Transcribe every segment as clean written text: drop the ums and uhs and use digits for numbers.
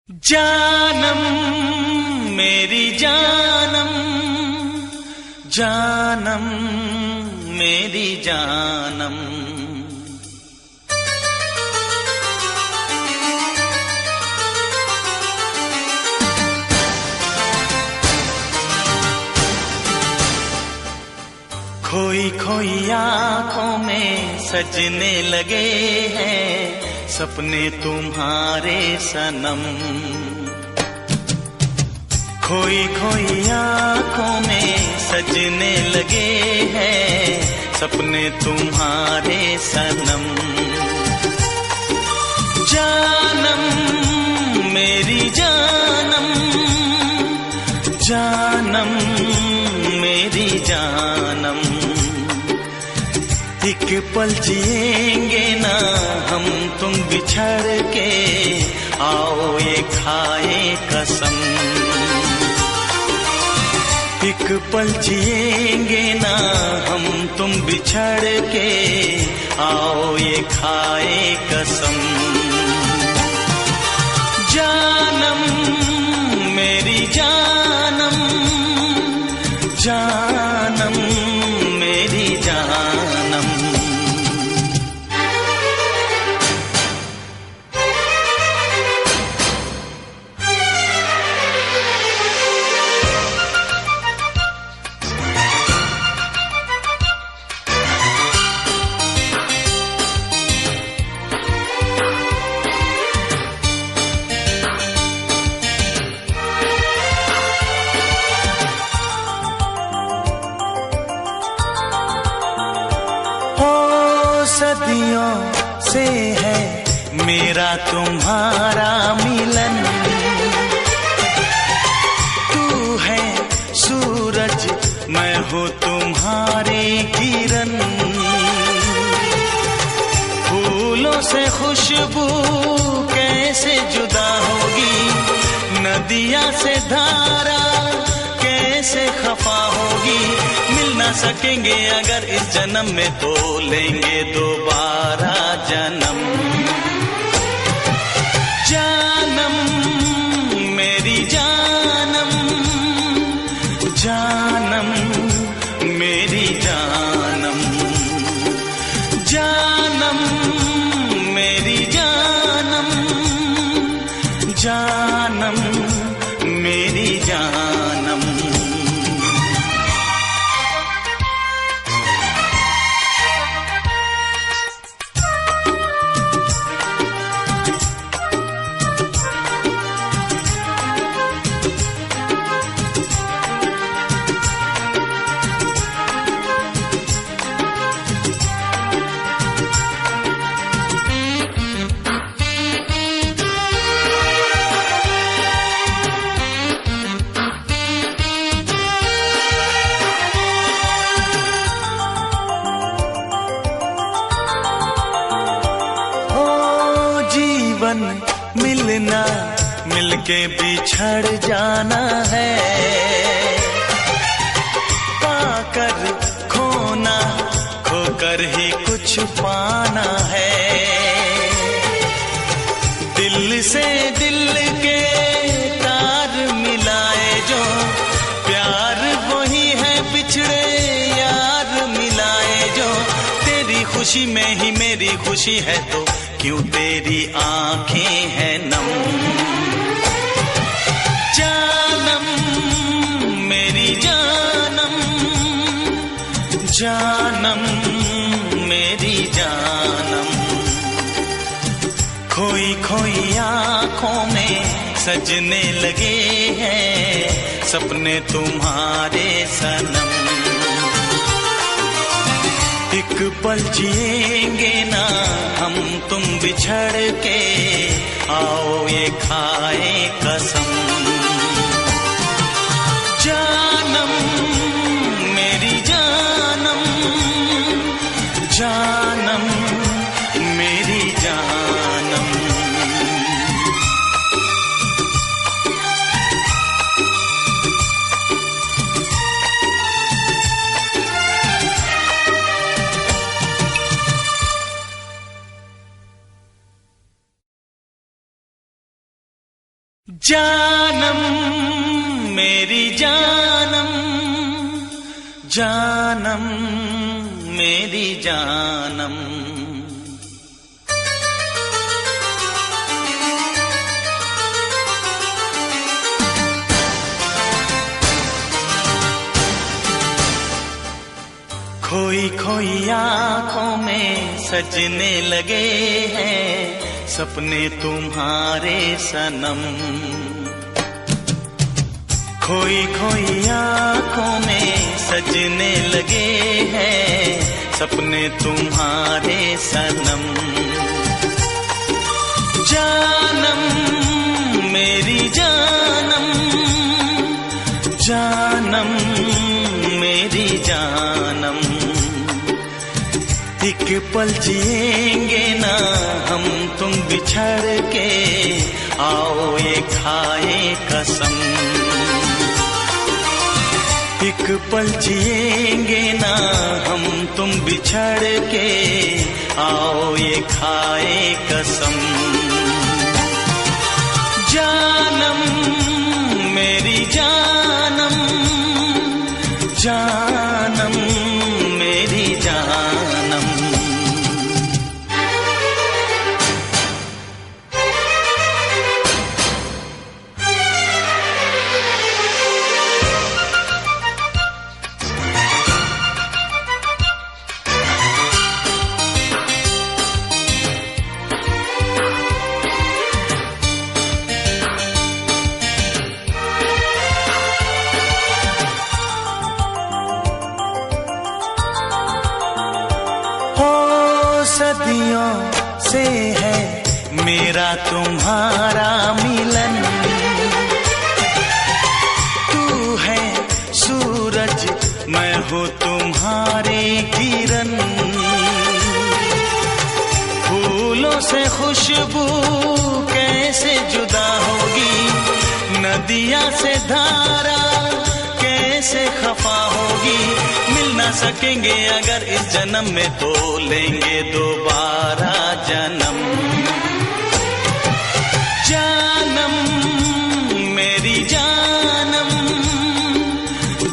जानम मेरी जानम, जानम मेरी जानम। खोई खोई आँखों में सजने लगे हैं सपने तुम्हारे सनम। खोई खोई आँखों में सजने लगे हैं सपने तुम्हारे सनम। जानम मेरी जानम, जानम मेरी जानम। एक पल जिएंगे ना हम तुम बिछड़ के, आओ ये खाए कसम। एक पल जिएंगे ना हम तुम बिछड़ के, आओ ये खाए कसम। जानम मेरी जानम, जानम मेरी जानम। सदियों से है मेरा तुम्हारा मिलन। तू है सूरज मैं हूँ तुम्हारे किरण। फूलों से खुशबू कैसे जुदा होगी, नदिया से धारा कैसे खफा होगी। मिल ना सकेंगे अगर इस जन्म में तो लेंगे दोबारा जन्म। जानम मेरी जानम, जानम मेरी जानम। जानम मेरी जानम, जानम मेरी जानम। मिलना मिलके बिछड़ जाना है, पाकर खोना खोकर ही कुछ पाना है। दिल से दिल के तार मिलाए जो, प्यार वही है बिछड़े यार मिलाए जो। तेरी खुशी में ही मेरी खुशी है तो क्यों तेरी आंखें हैं नम। जानम मेरी जानम, जानम मेरी जानम। खोई खोई आँखों में सजने लगे हैं सपने तुम्हारे सनम। एक पल जिएंगे ना हम तुम बिछड़ के, आओ ये खाए कसम। जानम मेरी जानम, जानम मेरी जानम। जानम मेरी जानम, जानम मेरी जानम। खोई खोई आँखों में सजने लगे हैं सपने तुम्हारे सनम। खोई खोई आँखों में सजने लगे हैं सपने तुम्हारे सनम। जानम मेरी जानम, जानम मेरी जानम। एक पल जिएंगे ना हम तुम बिछड़ के, आओ ये खाए कसम। एक पल जिएंगे ना हम तुम बिछड़ के, आओ ये खाए कसम। जानम मेरी जानम, जानम मेरी जानम। सदियों से है मेरा तुम्हारा मिलन। तू है सूरज मैं हूँ तुम्हारे किरण। फूलों से खुशबू कैसे जुदा होगी, नदिया से धारा कैसे खफा होगी। मिल ना सकेंगे अगर इस जन्म में तो लेंगे दोबारा जन्म। जानम मेरी जानम,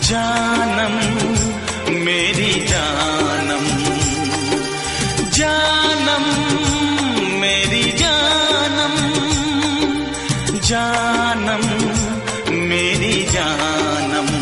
जानम मेरी जानम। जानम मेरी जानम, जानम मेरी जानम।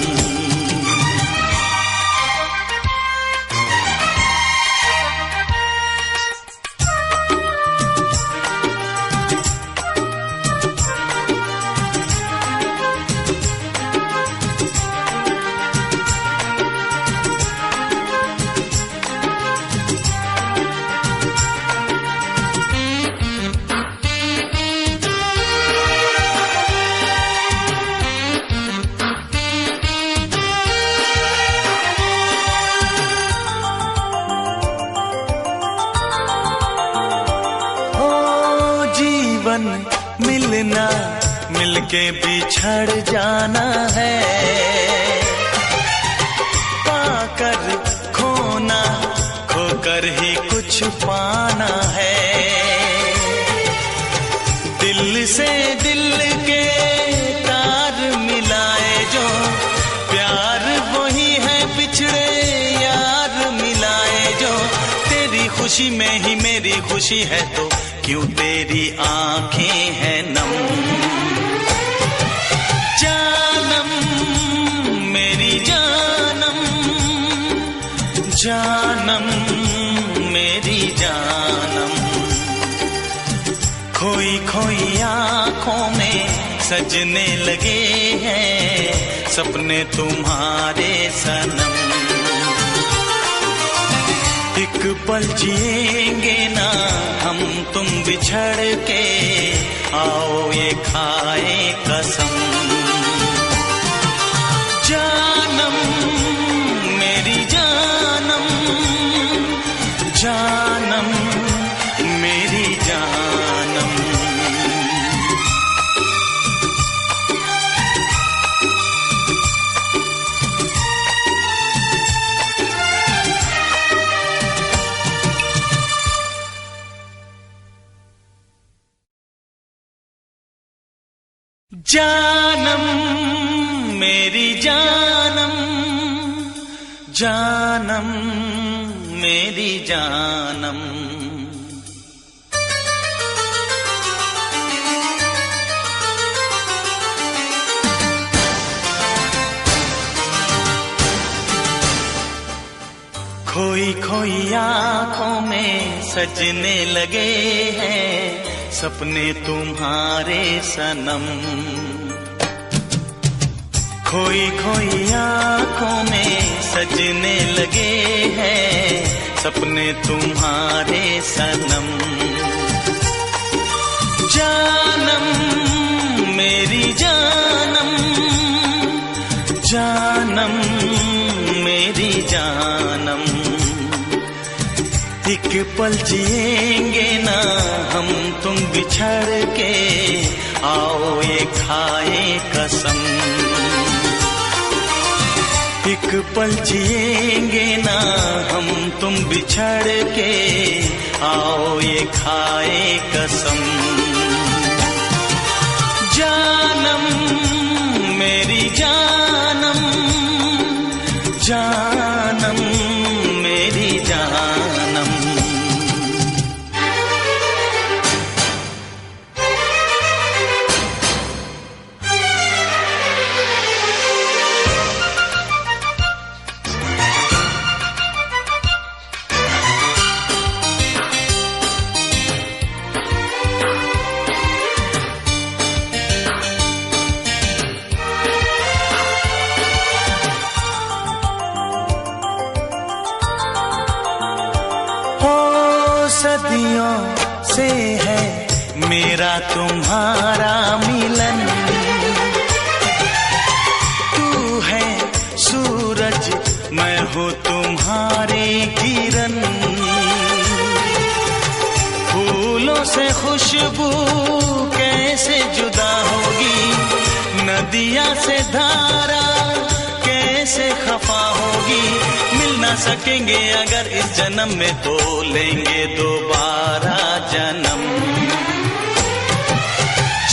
मिलना मिलके बिछड़ जाना है, पाकर खोना खोकर ही कुछ पाना है। दिल से दिल के तार मिलाए जो, प्यार वही है बिछड़े यार मिलाए जो। तेरी खुशी में ही मेरी खुशी है तो क्यों तेरी आंखें हैं नम। जानम मेरी जानम, जानम मेरी जानम। खोई खोई आँखों में सजने लगे हैं सपने तुम्हारे सनम। एक पल जिएंगे ना हम तुम बिछड़ के, आओ ये खाए कसम। जानम मेरी जानम, जानम मेरी जानम। जानम मेरी जानम, जानम मेरी जानम। खोई खोई आँखों में सजने लगे हैं सपने तुम्हारे सनम। खोई खोई आँखों में सजने लगे हैं सपने तुम्हारे सनम। जानम मेरी जानम, जानम मेरी जानम। एक पल जिएंगे ना हम तुम बिछड़ के, आओ ये खाए कसम। एक पल जिएंगे ना हम तुम बिछड़ के, आओ ये खाए कसम। जानम मेरी जानम, जानम मेरी जानम। सदियों से है मेरा तुम्हारा मिलन। तू है सूरज मैं हूँ तुम्हारी किरण। फूलों से खुशबू कैसे जुदा होगी, नदिया से धारा कैसे खफा होगी। मिल ना सकेंगे अगर इस जन्म में तो लेंगे दोबारा जन्म।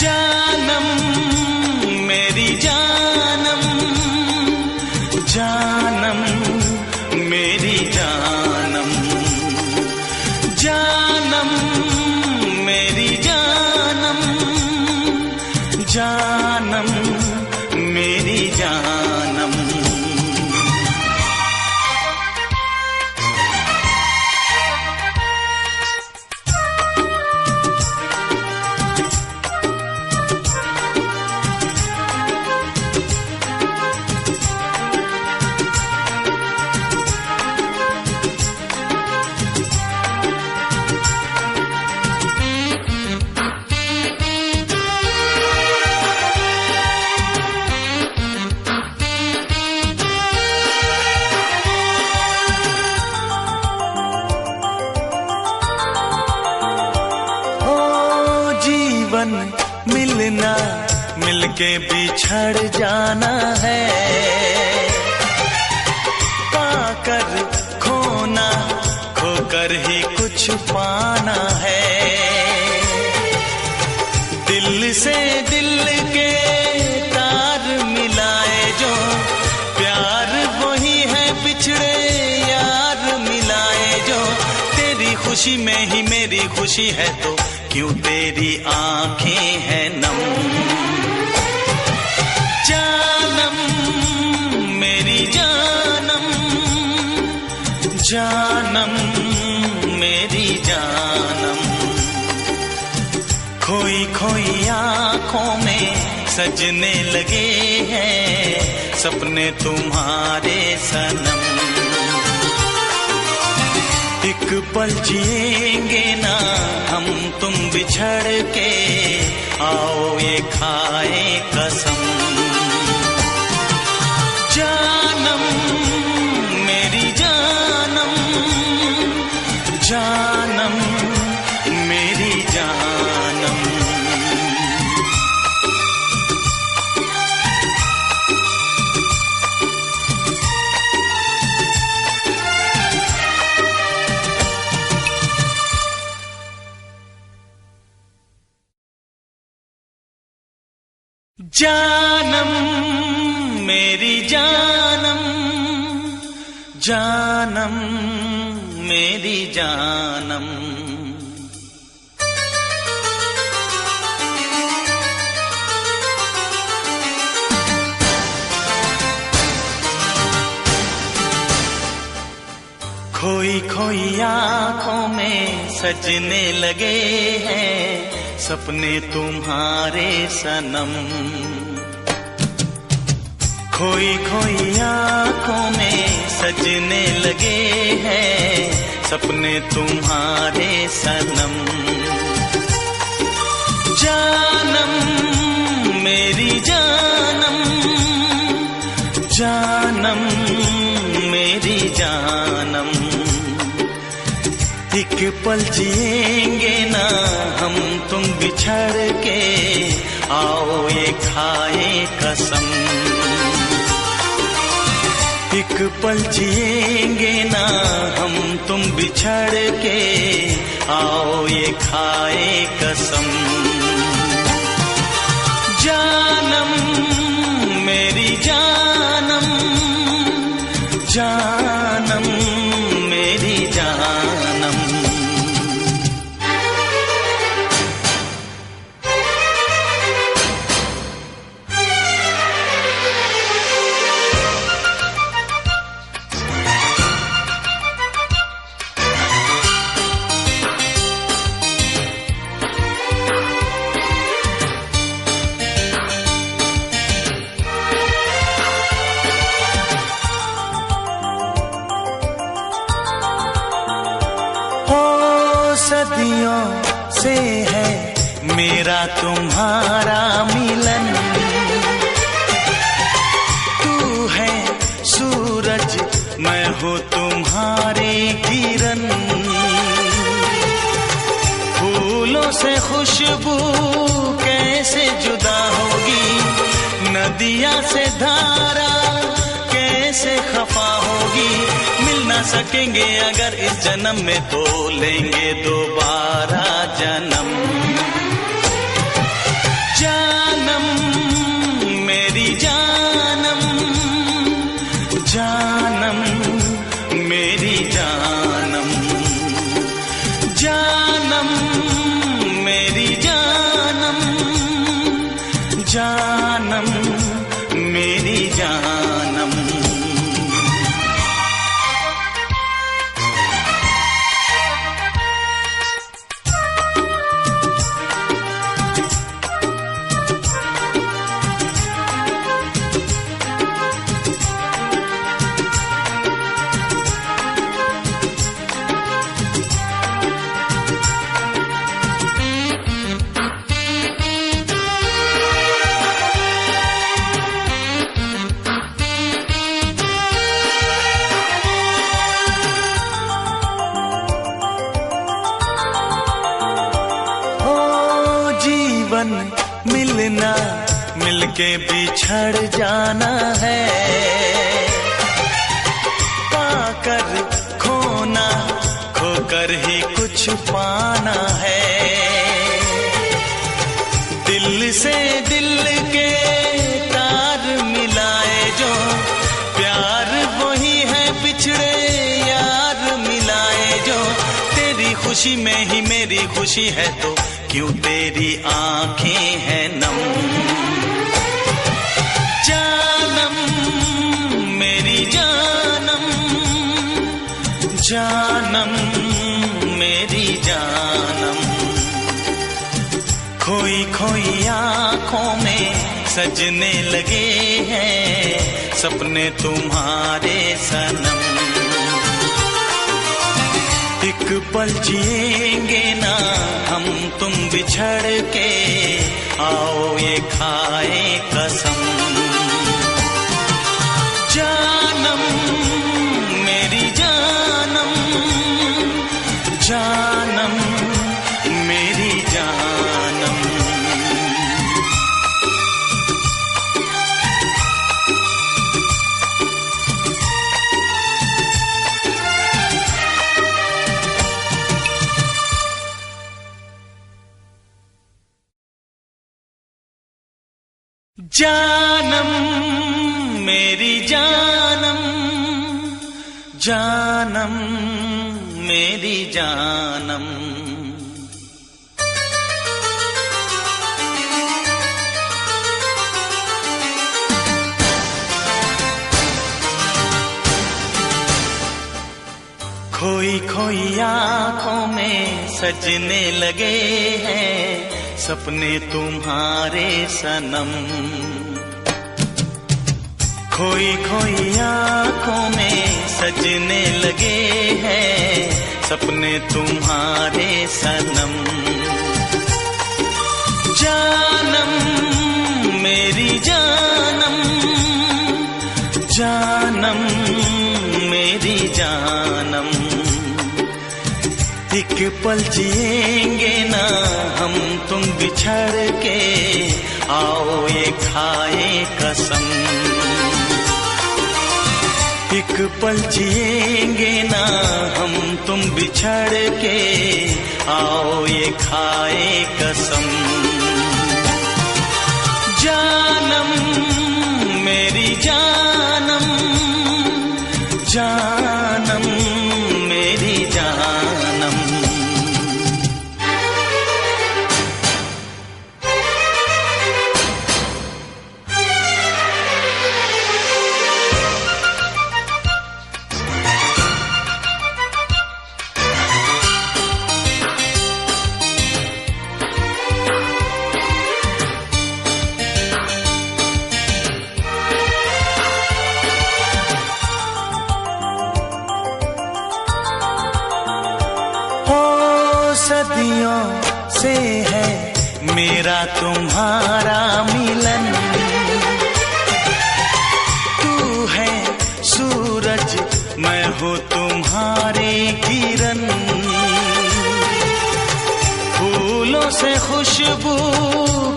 जानम मेरी जानम, जानम मेरी जानम। जानम मेरी जानम, जानम मेरी जानम। मिलना मिलके बिछड़ जाना है, पाकर खोना खोकर ही कुछ पाना है। दिल से दिल के तार मिलाए जो, प्यार वही है बिछड़े यार मिलाए जो। तेरी खुशी में ही मेरी खुशी है तो क्यों तेरी आंखें हैं नम। जानम मेरी जानम, जानम मेरी जानम। खोई खोई आँखों में सजने लगे हैं सपने तुम्हारे सनम। एक पल जिएंगे ना हम तुम बिछड़ के, आओ ये खाए कसम। जानम मेरी जानम, जानम मेरी जानम। जानम मेरी जानम, जानम मेरी जानम। खोई खोई आँखों में सजने लगे हैं सपने तुम्हारे सनम। खोई खोई आँखों में सजने लगे हैं सपने तुम्हारे सनम। जानम मेरी जानम, जानम मेरी जानम। एक पल जिएंगे ना हम तुम बिछड़ के, आओ ये खाए कसम। एक पल जिएंगे ना हम तुम बिछड़ के, आओ ये खाए कसम। जानम मेरी जानम, जानम मेरी जानम। सदियों से है मेरा तुम्हारा मिलन। तू है सूरज मैं हूँ तुम्हारी किरण। फूलों से खुशबू कैसे जुदा होगी, नदिया से धारा कैसे खफा होगी। मिल ना सकेंगे अगर इस जन्म में तो लेंगे दोबारा जन्म। जानम मेरी जानम, जानम मेरी जानम। जानम मेरी जानम, जानम मेरी जानम। मिलना मिलके बिछड़ जाना है, पाकर खोना खोकर ही कुछ पाना है। दिल से दिल के तार मिलाए जो, प्यार वही है बिछड़े यार मिलाए जो। तेरी खुशी में ही मेरी खुशी है तो क्यों तेरी आंखें हैं नम। जानम मेरी जानम, जानम मेरी जानम। खोई खोई आँखों में सजने लगे हैं सपने तुम्हारे सनम। एक पल जिएंगे ना हम तुम बिछड़ के, आओ ये खाए कसम। जानम मेरी जानम, जानम मेरी जानम। जानम मेरी जानम, जानम मेरी जानम। खोई खोई आँखों में सजने लगे हैं सपने तुम्हारे सनम। खोई खोई आँखों में सजने लगे हैं सपने तुम्हारे सनम। जानम मेरी जानम, जानम मेरी जानम। एक पल जिएंगे ना हम तुम बिछड़ के, आओ ये खाए कसम। एक पल जिएंगे ना हम तुम बिछड़ के, आओ ये खाए कसम। जानम मेरी जानम, जानम मेरी जानम। सदियों से है मेरा तुम्हारा मिलन। तू है सूरज मैं हूँ तुम्हारे किरण। फूलों से खुशबू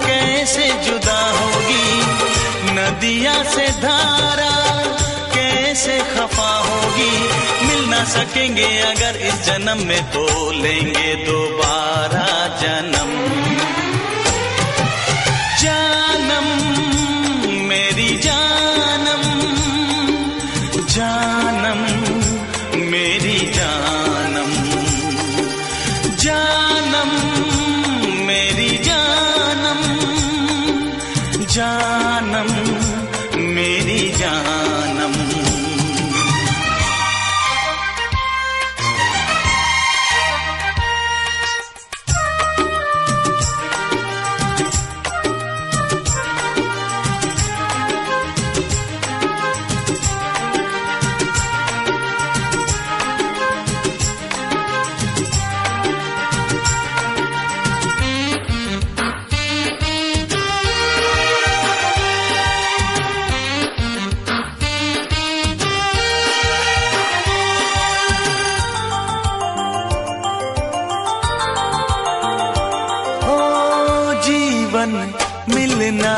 कैसे जुदा होगी, नदिया से धारा कैसे खफा होगी। मिल ना सकेंगे अगर इस जन्म में तो लेंगे दोबारा जन्म। जानम मेरी जानम, जानम मेरी जानम। जानम मेरी जानम, जानम मेरी जानम। मिलना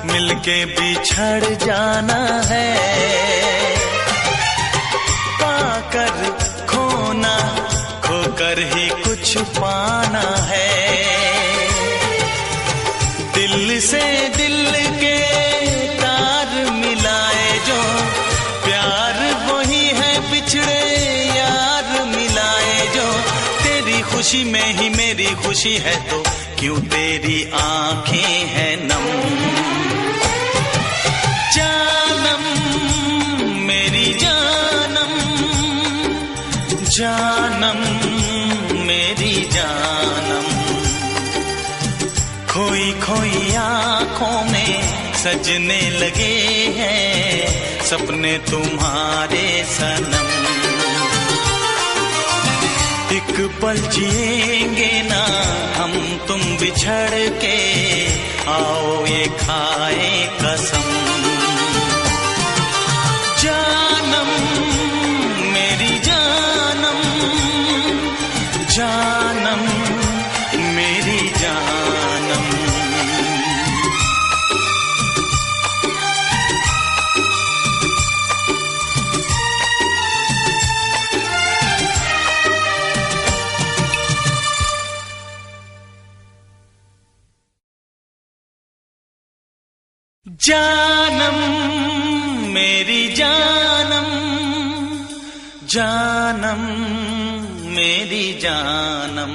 मिलके बिछड़ जाना है, पाकर खोना खोकर ही कुछ पाना है। दिल से दिल के तार मिलाए जो, प्यार वही है बिछड़े यार मिलाए जो। तेरी खुशी में ही मेरी खुशी है तो क्यों तेरी आंखें हैं नम। जानम मेरी जानम, जानम मेरी जानम। खोई खोई आँखों में सजने लगे हैं सपने तुम्हारे सनम। एक पल जिएंगे ना हम तुम बिछड़ के, आओ ये खाए कसम। जानम मेरी जानम, जानम मेरी जानम। जानम मेरी जानम, जानम मेरी जानम।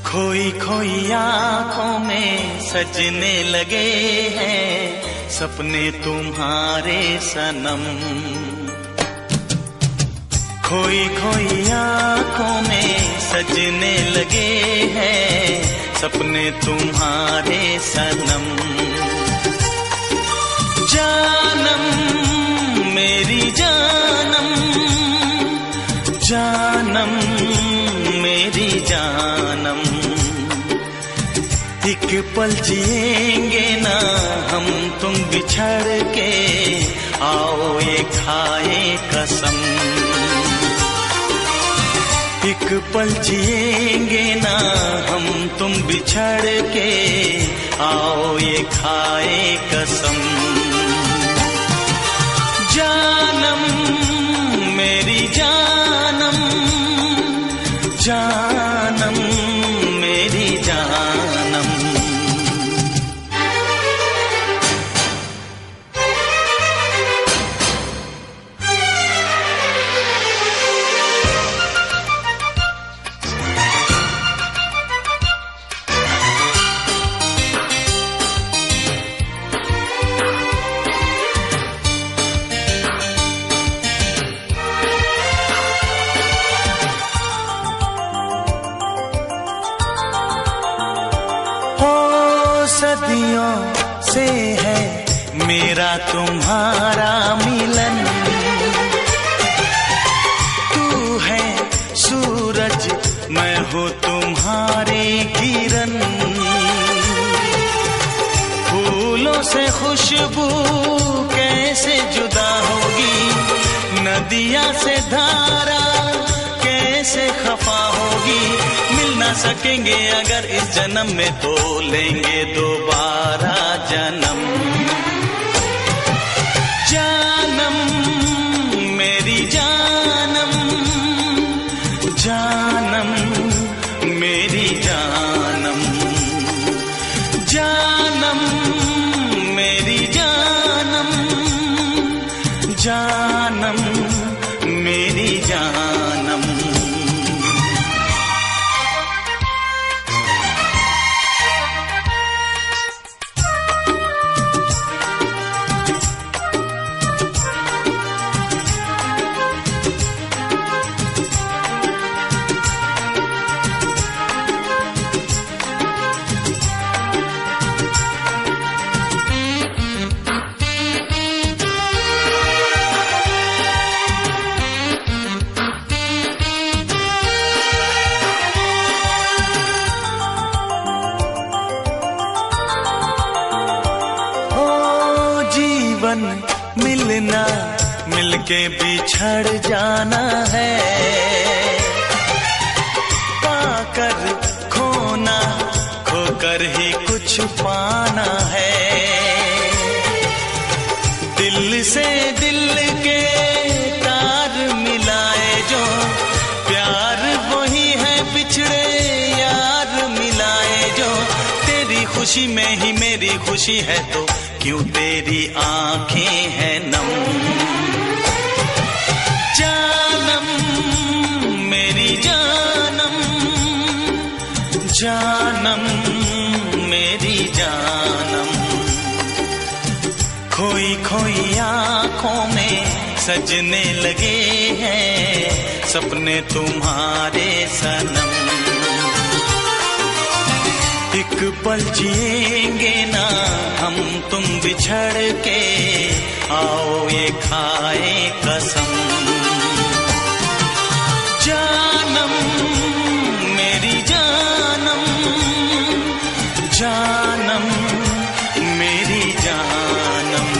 खोई खोई आँखों में सजने लगे हैं सपने तुम्हारे सनम। खोई खोई आँखों में सजने लगे हैं सपने तुम्हारे सनम। जानम मेरी जानम, जानम मेरी जानम। एक पल जिएंगे ना हम तुम बिछड़ के, आओ ये खाए कसम। एक पल जिएंगे ना हम तुम बिछड़ के, आओ ये खाए कसम। जानम मेरी जानम, जानम मेरी जानम। सदियों से है मेरा तुम्हारा मिलन। तू है सूरज मैं हूँ तुम्हारे किरण। फूलों से खुशबू कैसे जुदा होगी, नदिया से धारा कैसे खफा होगी। मिल ना सकेंगे अगर इस जन्म में तो लेंगे दोबारा जन्म। जानम मेरी जानम, जानम मेरी जानम। जानम मेरी जानम, जानम मेरी जानम। मिलना मिलके बिछड़ जाना है, पाकर खोना खोकर ही कुछ पाना है। दिल से दिल के तार मिलाए जो, प्यार वही है बिछड़े यार मिलाए जो। तेरी खुशी में ही मेरी खुशी है तो क्यों तेरी आंखें हैं नम। जानम मेरी जानम, जानम मेरी जानम। खोई खोई आँखों में सजने लगे हैं सपने तुम्हारे सनम। एक पल जिएंगे ना हम तुम बिछड़ के, आओ ये खाए कसम। जानम मेरी जानम, जानम मेरी जानम।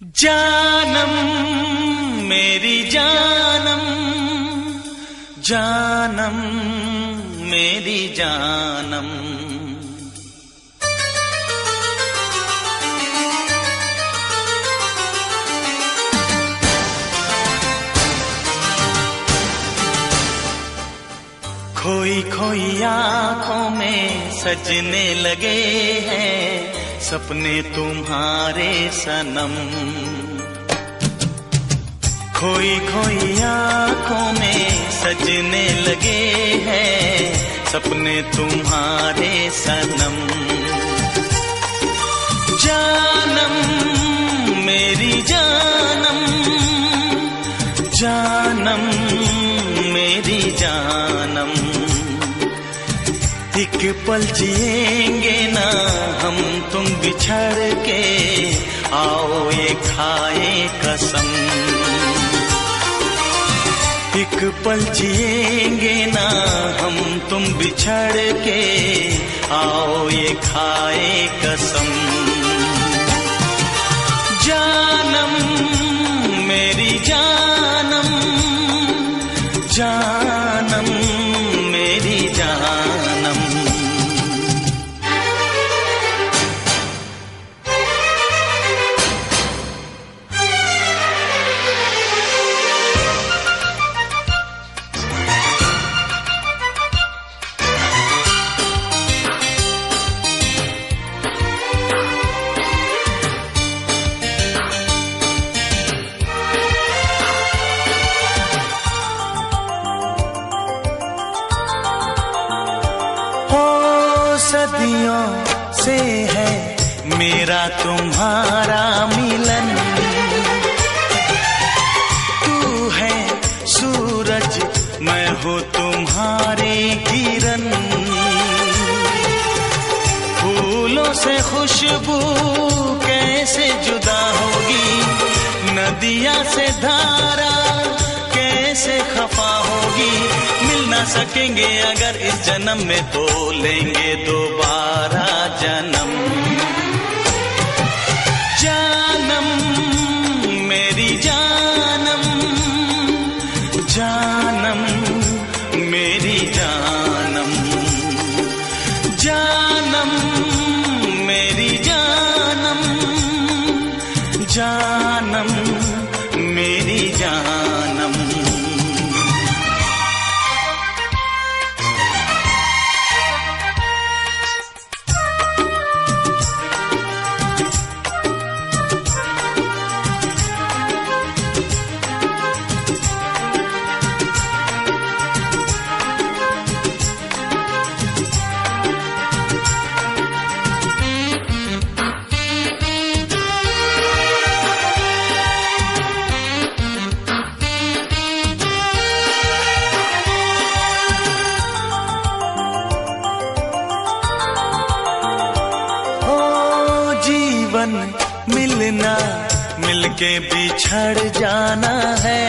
जानम मेरी जानम, जानम मेरी जानम, खोई खोई आँखों में सजने लगे हैं सपने तुम्हारे सनम। खोई खोई आँखों में सजने लगे हैं सपने तुम्हारे सनम। जानम मेरी जानम, जानम मेरी जानम, एक पल जिएंगे ना हम तुम बिछड़ के, आओ ये खाए कसम। एक पल जिएंगे ना हम तुम बिछड़ के, आओ ये खाए कसम। जानम मेरी जानम, जानम मेरी जानम। सदियों से है मेरा तुम्हारा मिलन, तू है सूरज मैं हूँ तुम्हारी किरण। फूलों से खुशबू कैसे जुदा होगी, नदिया से धारा कैसे खफा होगी। मिल ना सकेंगे अगर इस जन्म में तो लेंगे दोबारा जन्म। जानम मेरी जानम, जानम मेरी जानम, जानम मेरी जानम, जानम मेरी जानम। मिलना मिलके बिछड़ जाना है,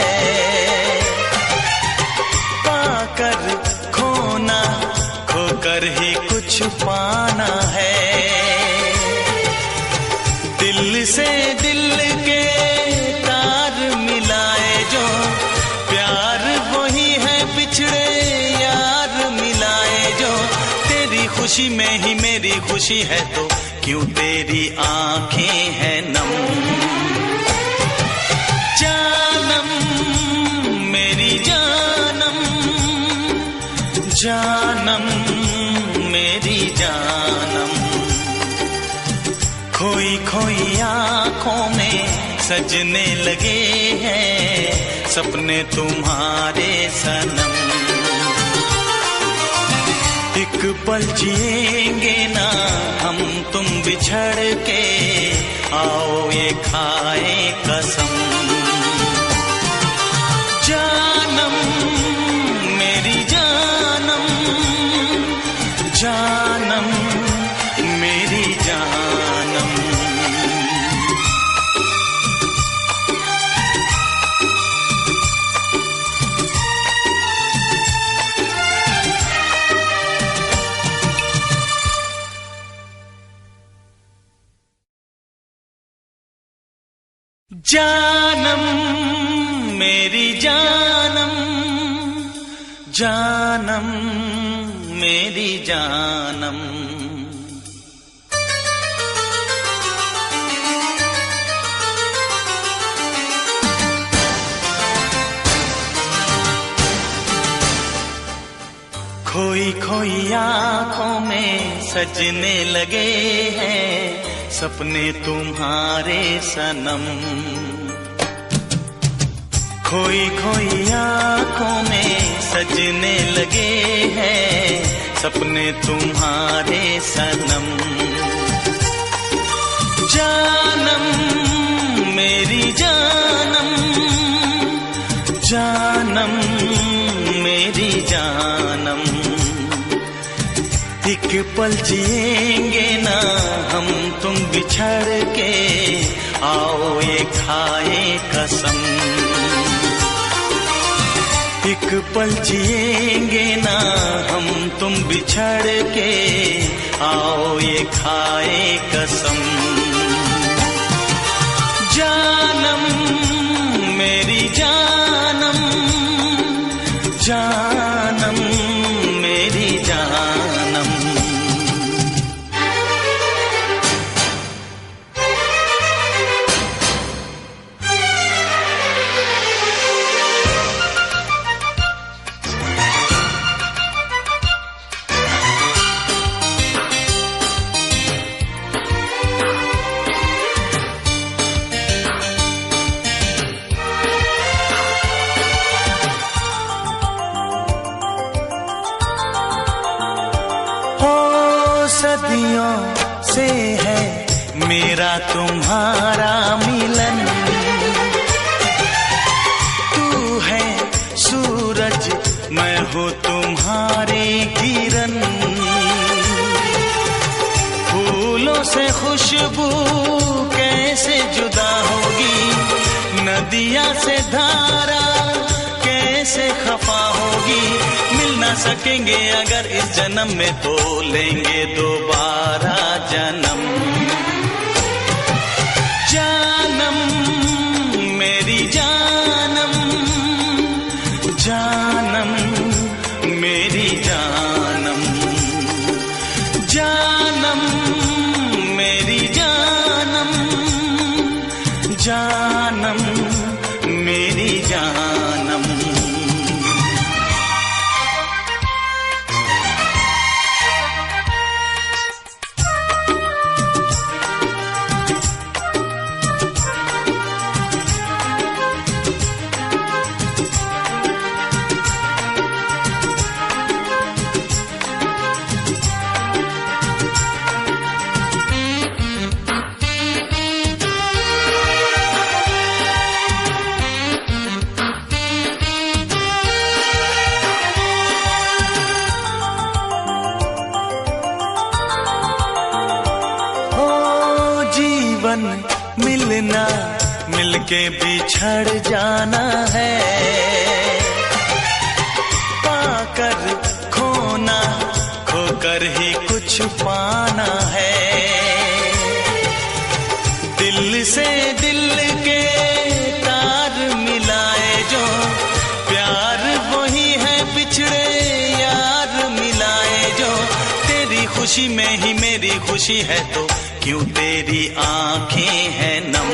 पाकर खोना खोकर ही कुछ पाना है। दिल से दिल के तार मिलाए जो, प्यार वही है बिछड़े यार मिलाए जो। तेरी खुशी में ही मेरी खुशी है तो क्यों तेरी आंखें हैं नम। जानम मेरी जानम, जानम मेरी जानम, खोई खोई आँखों में सजने लगे हैं सपने तुम्हारे सनम। एक पल जिएंगे ना हम तुम बिछड़ के, आओ ये खाए कसम। जानम मेरी जानम, जानम मेरी जानम। जानम मेरी जानम, जानम मेरी जानम, खोई खोई आँखों में सजने लगे हैं सपने तुम्हारे सनम, खोई खोई आँखों में सजने लगे हैं सपने तुम्हारे सनम। जानम मेरी जानम, जानम मेरी जानम, एक पल जिएंगे ना हम तुम बिछड़ के, आओ ये खाए कसम। एक पल जिएंगे ना हम तुम बिछड़ के, आओ ये खाए कसम। जानम मेरी जानम, जानम मेरी जानम, सदियों से है मेरा तुम्हारा मिलन, तू है सूरज मैं हूँ तुम्हारी किरण, फूलों से खुशबू कैसे जुदा होगी, नदिया से धारा कैसे खफा होगी, मिल ना सकेंगे अगर इस जन्म में तो लेंगे दोबारा जन्म। जानम मेरी जानम, जानम मेरी जानम, जानम मेरी जानम, जानम मेरी जानम। मिलना मिलके बिछड़ जाना है, पाकर खोना खोकर ही कुछ पाना है, दिल से दिल के तार मिलाए जो, प्यार वही है बिछड़े यार मिलाए जो, तेरी खुशी में ही मेरी खुशी है तो क्यों तेरी आंखें हैं नम।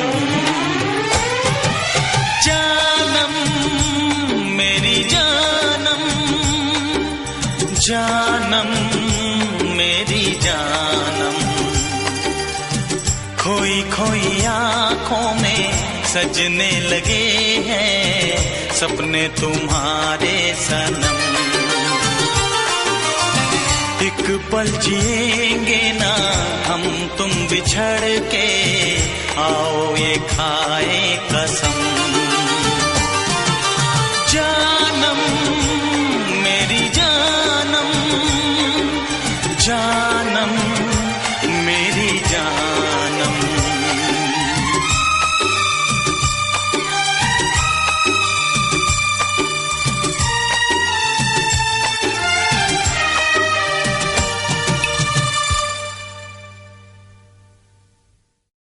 जानम मेरी जानम, जानम मेरी जानम, खोई खोई आँखों में सजने लगे हैं सपने तुम्हारे सनम। एक पल जिएंगे ना हम तुम बिछड़ के, आओ ये खाए